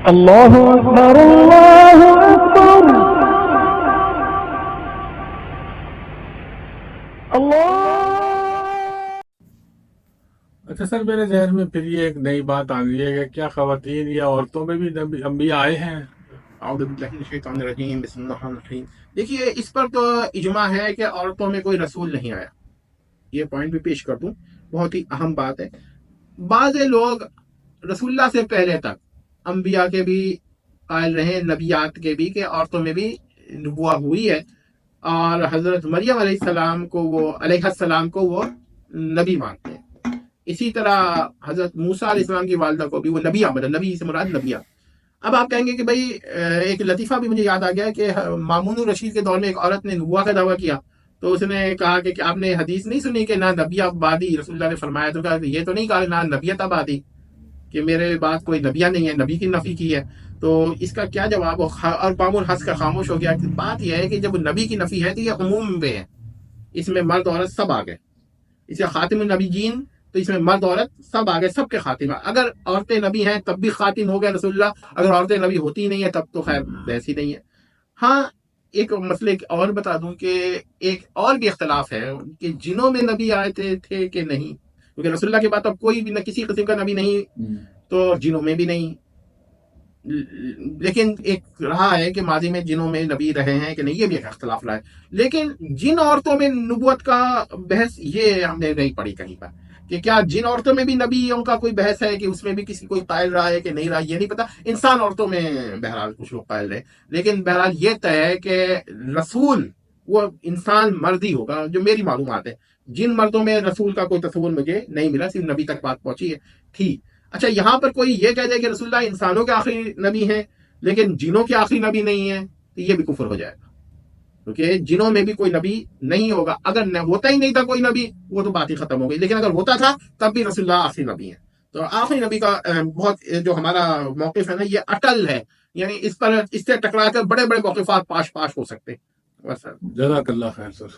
اللہ اکبر اللہ اکبر اللہ۔ اچھا سر، میرے ذہن میں پھر یہ ایک نئی بات آ گئی ہے کہ کیا خواتین یا عورتوں میں بھی انبیاء آئے ہیں؟ اعوذ باللہ من الشیطان الرجیم، بسم اللہ الرحمن الرحیم۔ دیکھیے، اس پر تو اجماع ہے کہ عورتوں میں کوئی رسول نہیں آیا۔ یہ پوائنٹ بھی پیش کر دوں، بہت ہی اہم بات ہے۔ بعض لوگ رسول اللہ سے پہلے تک انبیاء کے بھی قائل رہے، نبیات کے بھی، کہ عورتوں میں بھی نبوہ ہوئی ہے، اور حضرت مریم علیہ السلام کو وہ نبی مانتے ہیں۔ اسی طرح حضرت موسیٰ علیہ السلام کی والدہ کو بھی وہ نبی سے مراد نبیہ۔ اب آپ کہیں گے کہ بھائی ایک لطیفہ بھی مجھے یاد آ گیا کہ مامون الرشید کے دور میں ایک عورت نے نبوہ کا دعویٰ کیا، تو اس نے کہا کہ آپ نے حدیث نہیں سنی کہ نہ نبی آبادی رسول اللہ نے فرمایا، تو کہا کہ یہ تو نہیں کہا نہ نبیت آبادی، کہ میرے بعد کوئی نبیہ نہیں ہے، نبی کی نفی کی ہے۔ تو اس کا کیا جواب؟ اور مامون ہنس کر خاموش ہو گیا۔ بات یہ ہے کہ جب نبی کی نفی ہے تو یہ عموم میں ہے، اس میں مرد عورت سب آ گئے۔ اس سے خاتم النبیین، تو اس میں مرد عورت سب آگے، سب کے خاتمہ۔ اگر عورتیں نبی ہیں تب بھی خاتم ہو گیا رسول اللہ، اگر عورتیں نبی ہوتی ہی نہیں ہیں تب تو خیر بحث ہی نہیں ہے۔ ہاں، ایک مسئلے اور بتا دوں کہ ایک اور بھی اختلاف ہے کہ جنوں میں نبی آئے تھے کہ نہیں، کیونکہ رسول اللہ کے بعد اب کوئی بھی نہ کسی قسم کا نبی نہیں، تو جنوں میں بھی نہیں۔ لیکن ایک رہا ہے کہ ماضی میں جنوں میں نبی رہے ہیں کہ نہیں، یہ بھی ایک اختلاف رہا ہے۔ لیکن جن عورتوں میں نبوت کا بحث یہ ہم نے نہیں پڑھی کہیں پر، کہ کیا جن عورتوں میں بھی نبیوں کا کوئی بحث ہے کہ اس میں بھی کسی کوئی قائل رہا ہے کہ نہیں رہا، یہ نہیں پتا۔ انسان عورتوں میں بہرحال کچھ لوگ قائل رہے، لیکن بہرحال یہ طے ہے کہ رسول وہ انسان مرد ہی ہوگا، جو میری معلومات ہے۔ جن مردوں میں رسول کا کوئی تصور مجھے نہیں ملا، صرف نبی تک بات پہنچی ہے۔ ٹھیک، اچھا، یہاں پر کوئی یہ کہہ دے کہ رسول اللہ انسانوں کے آخری نبی ہیں لیکن جنوں کے آخری نبی نہیں ہیں، تو یہ بھی کفر ہو جائے گا، کیونکہ جنوں میں بھی کوئی نبی نہیں ہوگا۔ اگر ہوتا ہی نہیں تھا کوئی نبی، وہ تو بات ہی ختم ہو گئی، لیکن اگر ہوتا تھا تب بھی رسول اللہ آخری نبی ہیں۔ تو آخری نبی کا بہت جو ہمارا موقف ہے نا، یہ اٹل ہے، یعنی اس سے ٹکرا کر بڑے بڑے موقفات پاش ہو سکتے ہیں۔ جزاک اللہ خیر سر۔